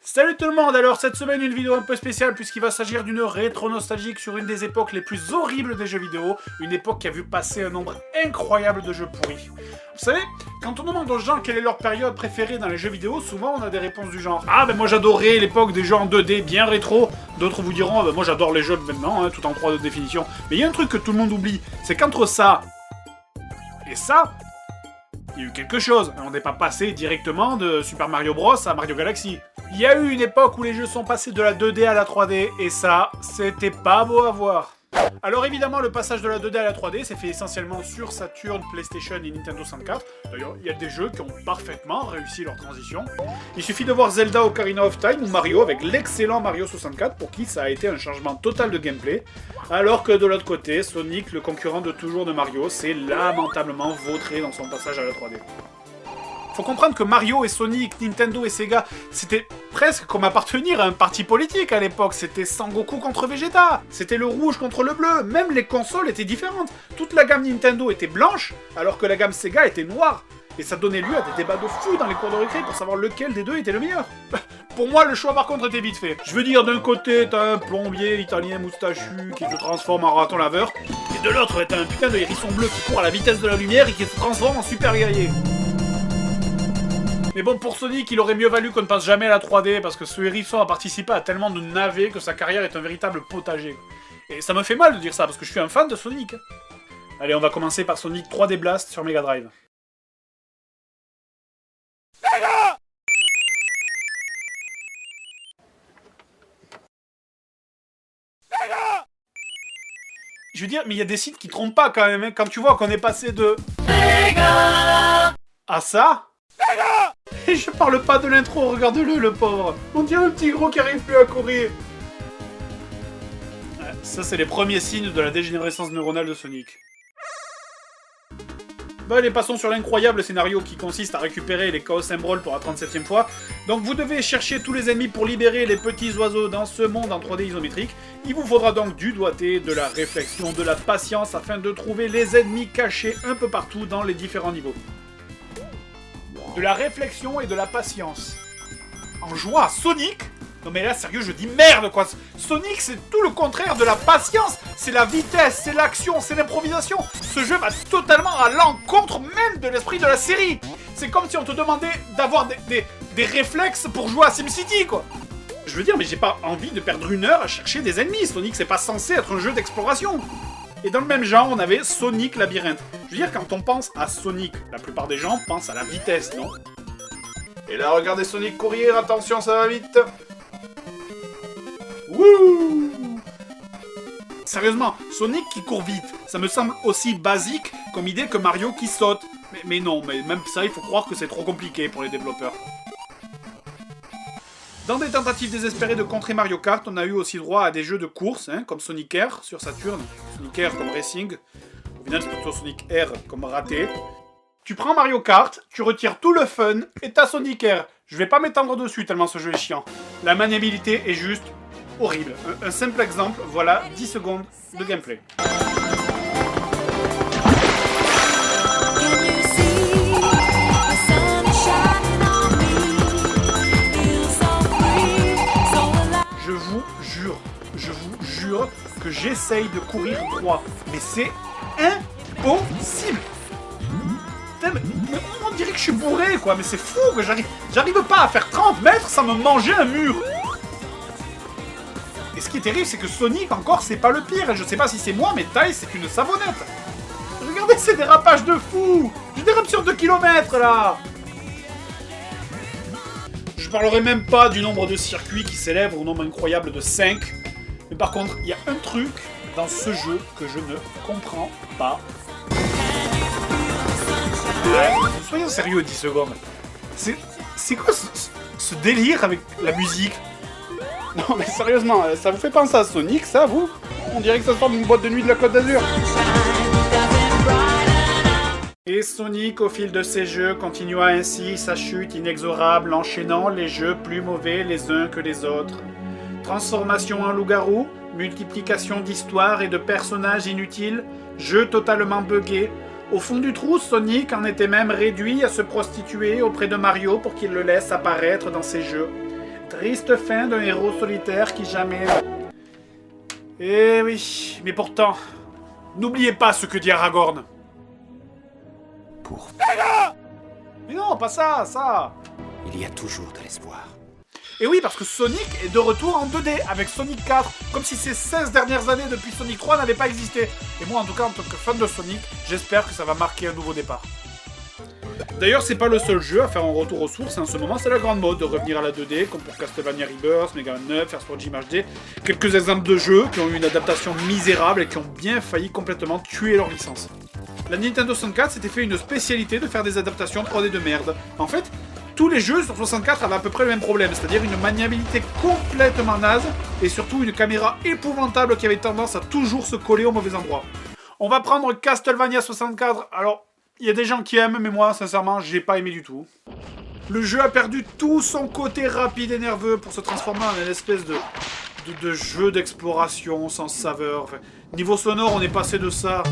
Salut tout le monde. Alors cette semaine une vidéo un peu spéciale puisqu'il va s'agir d'une rétro nostalgique sur une des époques les plus horribles des jeux vidéo, une époque qui a vu passer un nombre incroyable de jeux pourris. Vous savez, quand on demande aux gens quelle est leur période préférée dans les jeux vidéo, souvent on a des réponses du genre « Ah ben moi j'adorais l'époque des jeux en 2D bien rétro », d'autres vous diront « Ah ben moi j'adore les jeux de maintenant, hein, tout en 3 de définition ». Mais il y a un truc que tout le monde oublie, c'est qu'entre ça et ça, il y a eu quelque chose. On n'est pas passé directement de Super Mario Bros à Mario Galaxy. Il y a eu une époque où les jeux sont passés de la 2D à la 3D, et ça, c'était pas beau à voir. Alors évidemment, le passage de la 2D à la 3D s'est fait essentiellement sur Saturn, PlayStation et Nintendo 64. D'ailleurs, il y a des jeux qui ont parfaitement réussi leur transition. Il suffit de voir Zelda Ocarina of Time ou Mario avec l'excellent Mario 64 pour qui ça a été un changement total de gameplay. Alors que de l'autre côté, Sonic, le concurrent de toujours de Mario, s'est lamentablement vautré dans son passage à la 3D. Faut comprendre que Mario et Sonic, Nintendo et Sega, c'était presque comme appartenir à un parti politique à l'époque. C'était Sangoku contre Vegeta, c'était le rouge contre le bleu, même les consoles étaient différentes. Toute la gamme Nintendo était blanche, alors que la gamme Sega était noire. Et ça donnait lieu à des débats de fou dans les cours de récré pour savoir lequel des deux était le meilleur. Pour moi, le choix par contre était vite fait. Je veux dire, d'un côté, t'as un plombier italien moustachu qui se transforme en raton laveur, et de l'autre, t'as un putain de hérisson bleu qui court à la vitesse de la lumière et qui se transforme en super guerrier. Mais bon, pour Sonic, il aurait mieux valu qu'on ne passe jamais à la 3D, parce que ce hérisson a participé à tellement de navets que sa carrière est un véritable potager. Et ça me fait mal de dire ça, parce que je suis un fan de Sonic. Allez, on va commencer par Sonic 3D Blast sur Mega Drive. Je veux dire, mais il y a des sites qui trompent pas quand même, hein. Quand tu vois qu'on est passé de... à ça. Et je parle pas de l'intro, regarde-le, le pauvre. On dirait un petit gros qui arrive plus à courir. Ouais, ça, c'est les premiers signes de la dégénérescence neuronale de Sonic. Bon, allez, passons sur l'incroyable scénario qui consiste à récupérer les Chaos Emeralds pour la 37e fois. Donc vous devez chercher tous les ennemis pour libérer les petits oiseaux dans ce monde en 3D isométrique. Il vous faudra donc du doigté, de la réflexion, de la patience afin de trouver les ennemis cachés un peu partout dans les différents niveaux. De la réflexion et de la patience. En jouant à Sonic? Non mais là, sérieux, je dis merde quoi. Sonic, c'est tout le contraire de la patience. C'est la vitesse, c'est l'action, c'est l'improvisation. Ce jeu va totalement à l'encontre même de l'esprit de la série. C'est comme si on te demandait d'avoir des réflexes pour jouer à SimCity quoi. Je veux dire, mais j'ai pas envie de perdre une heure à chercher des ennemis. Sonic, c'est pas censé être un jeu d'exploration. Et dans le même genre, on avait Sonic Labyrinthe. Je veux dire, quand on pense à Sonic, la plupart des gens pensent à la vitesse, non? Et là, regardez Sonic courir, attention, ça va vite. Wouh! Sérieusement, Sonic qui court vite, ça me semble aussi basique comme idée que Mario qui saute. Mais non, mais même ça, il faut croire que c'est trop compliqué pour les développeurs. Dans des tentatives désespérées de contrer Mario Kart, on a eu aussi droit à des jeux de course, hein, comme Sonic Air sur Saturn, Sonic Air comme Racing, au final c'est plutôt Sonic Air comme raté. Tu prends Mario Kart, tu retires tout le fun, et t'as Sonic Air. Je vais pas m'étendre dessus tellement ce jeu est chiant. La maniabilité est juste horrible. Un simple exemple, voilà 10 secondes de gameplay. Je vous jure que j'essaye de courir droit. Mais c'est impossible. Putain, mais on dirait que je suis bourré, quoi. Mais c'est fou que j'arrive pas à faire 30 mètres sans me manger un mur. Et ce qui est terrible, c'est que Sonic, encore, c'est pas le pire. Je sais pas si c'est moi, mais Tails, c'est une savonnette. Regardez ces dérapages de fou. Je dérape sur 2 km, là. Je parlerai même pas du nombre de circuits qui s'élèvent au nombre incroyable de 5. Mais par contre, il y a un truc dans ce jeu que je ne comprends pas. Soyons sérieux 10 secondes. C'est quoi ce délire avec la musique? Non mais sérieusement, ça vous fait penser à Sonic ça, vous? On dirait que ça sort d'une boîte de nuit de la Côte d'Azur. Et Sonic, au fil de ses jeux, continua ainsi sa chute inexorable, enchaînant les jeux plus mauvais les uns que les autres. Transformation en loup-garou, multiplication d'histoires et de personnages inutiles, jeux totalement buggés. Au fond du trou, Sonic en était même réduit à se prostituer auprès de Mario pour qu'il le laisse apparaître dans ses jeux. Triste fin d'un héros solitaire qui jamais... Eh oui, mais pourtant, n'oubliez pas ce que dit Aragorn. Pour... Mais non, pas ça, ça. Il y a toujours de l'espoir. Et oui, parce que Sonic est de retour en 2D avec Sonic 4, comme si ces 16 dernières années depuis Sonic 3 n'avaient pas existé. Et moi, en tout cas, en tant que fan de Sonic, j'espère que ça va marquer un nouveau départ. D'ailleurs, c'est pas le seul jeu à faire un retour aux sources, en ce moment c'est la grande mode de revenir à la 2D, comme pour Castlevania Rebirth, Mega Man 9, First World Jim HD. Quelques exemples de jeux qui ont eu une adaptation misérable et qui ont bien failli complètement tuer leur licence. La Nintendo 64 s'était fait une spécialité de faire des adaptations 3D de merde. En fait, tous les jeux sur 64 avaient à peu près le même problème, c'est-à-dire une maniabilité complètement naze et surtout une caméra épouvantable qui avait tendance à toujours se coller au mauvais endroit. On va prendre Castlevania 64, alors il y a des gens qui aiment, mais moi sincèrement j'ai pas aimé du tout. Le jeu a perdu tout son côté rapide et nerveux pour se transformer en une espèce de jeu d'exploration sans saveur. Enfin, niveau sonore on est passé de ça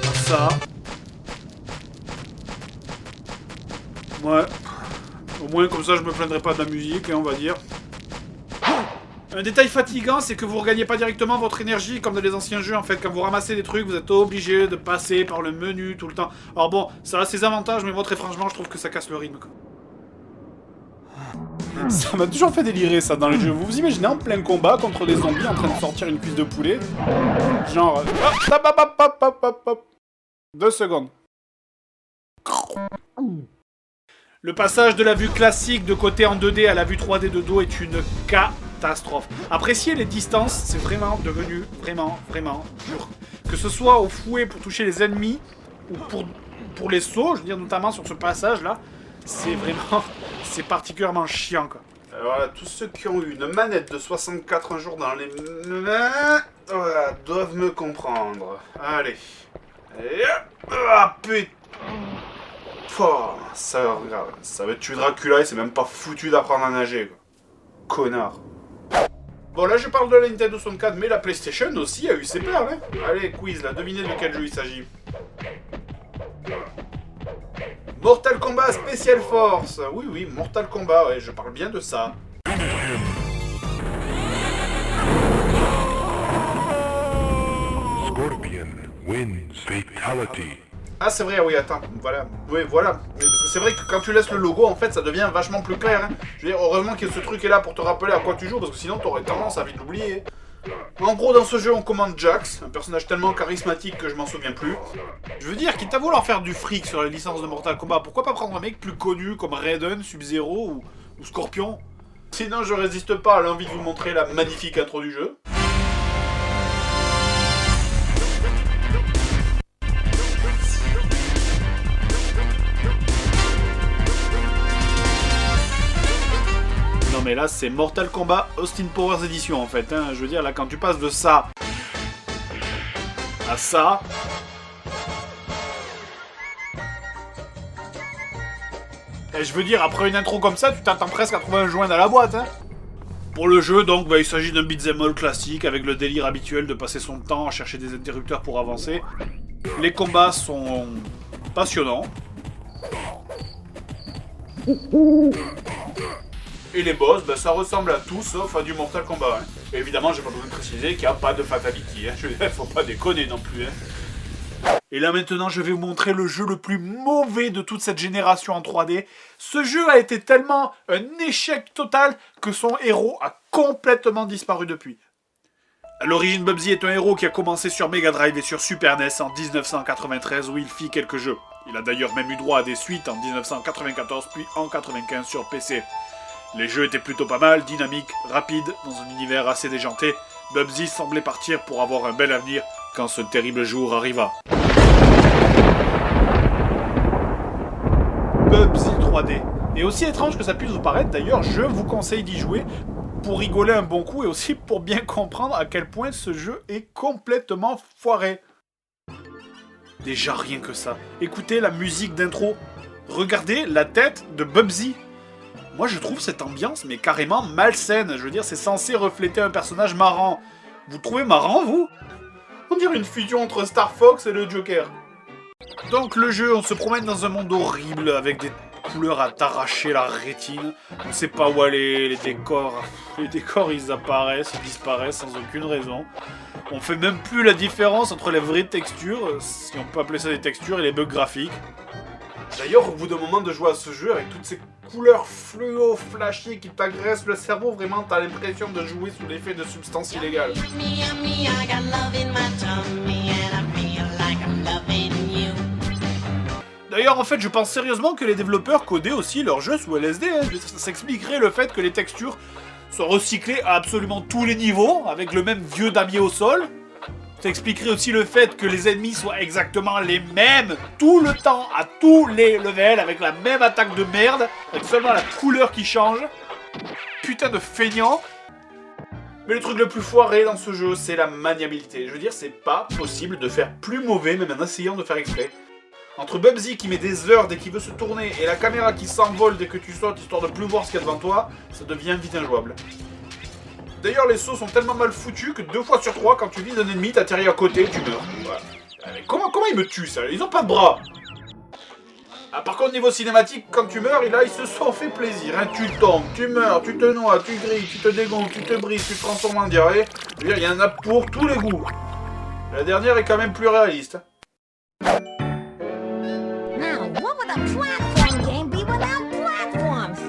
à ça. Ouais. Au moins, comme ça, je me plaindrai pas de la musique, on va dire. Un détail fatigant, c'est que vous regagnez pas directement votre énergie comme dans les anciens jeux, en fait. Quand vous ramassez des trucs, vous êtes obligé de passer par le menu tout le temps. Alors bon, ça a ses avantages, mais moi, très franchement, je trouve que ça casse le rythme, quoi. Ça m'a toujours fait délirer, ça, dans les jeux. Vous vous imaginez en plein combat contre des zombies en train de sortir une cuisse de poulet? Genre... hop, 2 secondes. Le passage de la vue classique de côté en 2D à la vue 3D de dos est une catastrophe. Apprécier les distances, c'est vraiment devenu vraiment dur. Que ce soit au fouet pour toucher les ennemis, ou pour les sauts, je veux dire notamment sur ce passage-là, c'est particulièrement chiant, quoi. Voilà, tous ceux qui ont eu une manette de 64 un jour dans les mains, voilà, doivent me comprendre. Allez. Et... ah, putain. Oh, ça va tuer Dracula et c'est même pas foutu d'apprendre à nager, quoi. Connard. Bon, là je parle de la Nintendo 64, mais la PlayStation aussi a eu ses perles, hein. Allez, quiz, là, devinez de quel jeu il s'agit. Mortal Kombat Special Force. Oui, Mortal Kombat, ouais, je parle bien de ça. Scorpion wins fatality. Ah c'est vrai, oui, attends, voilà. Oui, voilà. Mais parce que c'est vrai que quand tu laisses le logo, en fait, ça devient vachement plus clair, hein. Je veux dire, heureusement que ce truc est là pour te rappeler à quoi tu joues, parce que sinon t'aurais tendance à vite l'oublier. En gros, dans ce jeu, on commande Jax, un personnage tellement charismatique que je m'en souviens plus. Je veux dire, quitte à vouloir faire du fric sur la licence de Mortal Kombat, pourquoi pas prendre un mec plus connu comme Raiden, Sub-Zero ou Scorpion? Sinon, je résiste pas à l'envie de vous montrer la magnifique intro du jeu. Mais là c'est Mortal Kombat Austin Powers Edition en fait, hein. Je veux dire là quand tu passes de ça à ça, et je veux dire après une intro comme ça tu t'attends presque à trouver un joint dans la boîte, hein. Pour le jeu donc il s'agit d'un beat'em all classique avec le délire habituel de passer son temps à chercher des interrupteurs pour avancer. Les combats sont passionnants. Et les boss, ça ressemble à tout sauf à du Mortal Kombat. Hein. Et évidemment, j'ai pas besoin de préciser qu'il n'y a pas de fatality. Hein. Je veux dire, faut pas déconner non plus. Hein. Et là maintenant, je vais vous montrer le jeu le plus mauvais de toute cette génération en 3D. Ce jeu a été tellement un échec total que son héros a complètement disparu depuis. À l'origine, Bubsy est un héros qui a commencé sur Mega Drive et sur Super NES en 1993 où il fit quelques jeux. Il a d'ailleurs même eu droit à des suites en 1994 puis en 1995 sur PC. Les jeux étaient plutôt pas mal, dynamiques, rapides, dans un univers assez déjanté. Bubsy semblait partir pour avoir un bel avenir quand ce terrible jour arriva. Bubsy 3D. Et aussi étrange que ça puisse vous paraître, d'ailleurs, je vous conseille d'y jouer pour rigoler un bon coup et aussi pour bien comprendre à quel point ce jeu est complètement foiré. Déjà rien que ça. Écoutez la musique d'intro. Regardez la tête de Bubsy. Moi je trouve cette ambiance mais carrément malsaine. Je veux dire c'est censé refléter un personnage marrant. Vous trouvez marrant vous? On dirait une fusion entre Star Fox et le Joker. Donc le jeu, on se promène dans un monde horrible avec des couleurs à t'arracher la rétine. On sait pas où aller, les décors. Les décors, ils apparaissent, ils disparaissent sans aucune raison. On fait même plus la différence entre les vraies textures, si on peut appeler ça des textures, et les bugs graphiques. D'ailleurs, au bout d'un moment de jouer à ce jeu, avec toutes ces couleurs fluo, flashy qui t'agressent le cerveau, vraiment t'as l'impression de jouer sous l'effet de substances illégales. D'ailleurs, en fait, je pense sérieusement que les développeurs codaient aussi leurs jeux sous LSD. Hein. Ça s'expliquerait le fait que les textures soient recyclées à absolument tous les niveaux, avec le même vieux damier au sol. Ça expliquerait aussi le fait que les ennemis soient exactement les mêmes tout le temps, à tous les levels, avec la même attaque de merde, avec seulement la couleur qui change. Putain de feignant. Mais le truc le plus foiré dans ce jeu, c'est la maniabilité. Je veux dire, c'est pas possible de faire plus mauvais, même en essayant de faire exprès. Entre Bubsy qui met des heures dès qu'il veut se tourner et la caméra qui s'envole dès que tu sautes histoire de plus voir ce qu'il y a devant toi, ça devient vite injouable. D'ailleurs, les sauts sont tellement mal foutus que 2 fois sur 3, quand tu vises un ennemi, t'atterris à côté et tu meurs. Voilà. Mais comment ils me tuent, ça? Ils ont pas de bras. Ah, par contre, niveau cinématique, quand tu meurs, là, ils se sont fait plaisir. Hein. Tu tombes, tu meurs, tu te noies, tu grilles, tu te dégonfles, tu te brises, tu te transformes en diarrhée. Je veux dire, il y en a pour tous les goûts. La dernière est quand même plus réaliste.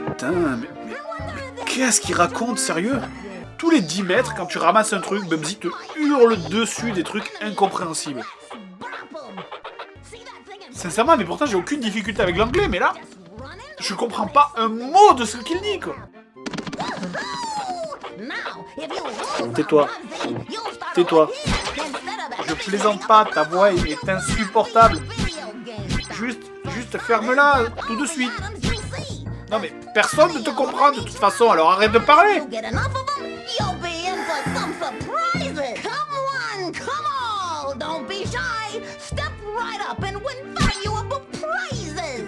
Putain, mais qu'est-ce qu'il raconte, sérieux? Tous les 10 mètres, quand tu ramasses un truc, Bubsy te hurle dessus des trucs incompréhensibles. Sincèrement, mais pourtant j'ai aucune difficulté avec l'anglais, mais là, je comprends pas un mot de ce qu'il dit, quoi. Tais-toi. Tais-toi. Je plaisante pas, ta voix est insupportable. Juste ferme-la, tout de suite. Non mais personne ne te comprend de toute façon, alors arrête de parler.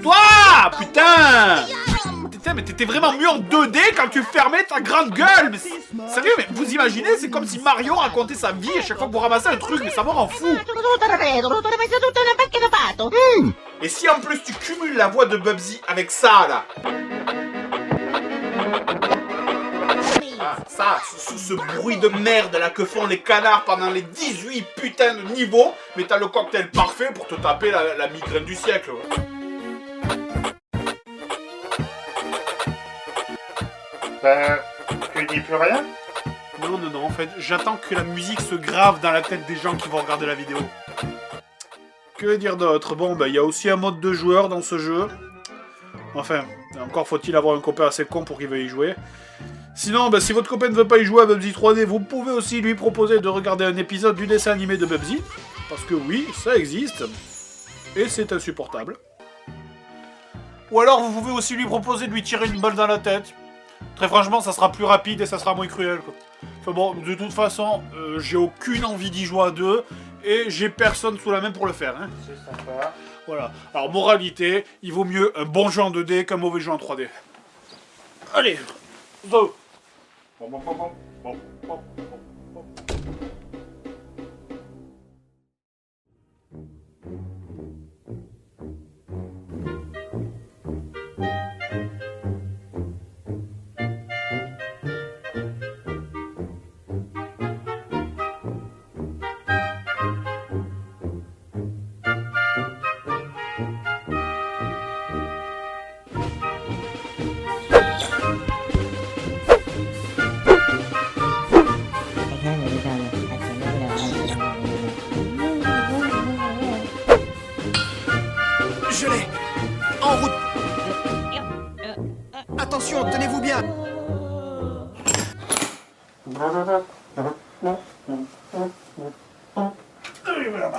Toi, putain! Putain, mais t'étais vraiment mieux en 2D quand tu fermais ta grande gueule. Mais sérieux, mais vous imaginez, c'est comme si Mario racontait sa vie à chaque fois que vous ramassez un truc, mais ça me rend fou. Et si en plus tu cumules la voix de Bubsy avec ça, là. Ah, ça, ce bruit de merde là que font les canards pendant les 18 putains de niveaux, mais t'as le cocktail parfait pour te taper la migraine du siècle. Ouais. Tu dis plus rien? Non, en fait, j'attends que la musique se grave dans la tête des gens qui vont regarder la vidéo. Que dire d'autre? Bon, il y a aussi un mode de joueur dans ce jeu. Enfin, encore faut-il avoir un copain assez con pour qu'il veuille y jouer. Sinon, si votre copain ne veut pas y jouer à Bubsy 3D, vous pouvez aussi lui proposer de regarder un épisode du dessin animé de Bubsy. Parce que oui, ça existe. Et c'est insupportable. Ou alors, vous pouvez aussi lui proposer de lui tirer une balle dans la tête. Très franchement, ça sera plus rapide et ça sera moins cruel, quoi. Enfin bon, de toute façon, j'ai aucune envie d'y jouer à deux. Et j'ai personne sous la main pour le faire. Hein. C'est sympa. Voilà. Alors, moralité, il vaut mieux un bon jeu en 2D qu'un mauvais jeu en 3D. Allez, go. Je l'ai! En route! Attention, tenez-vous bien! Allez, voilà.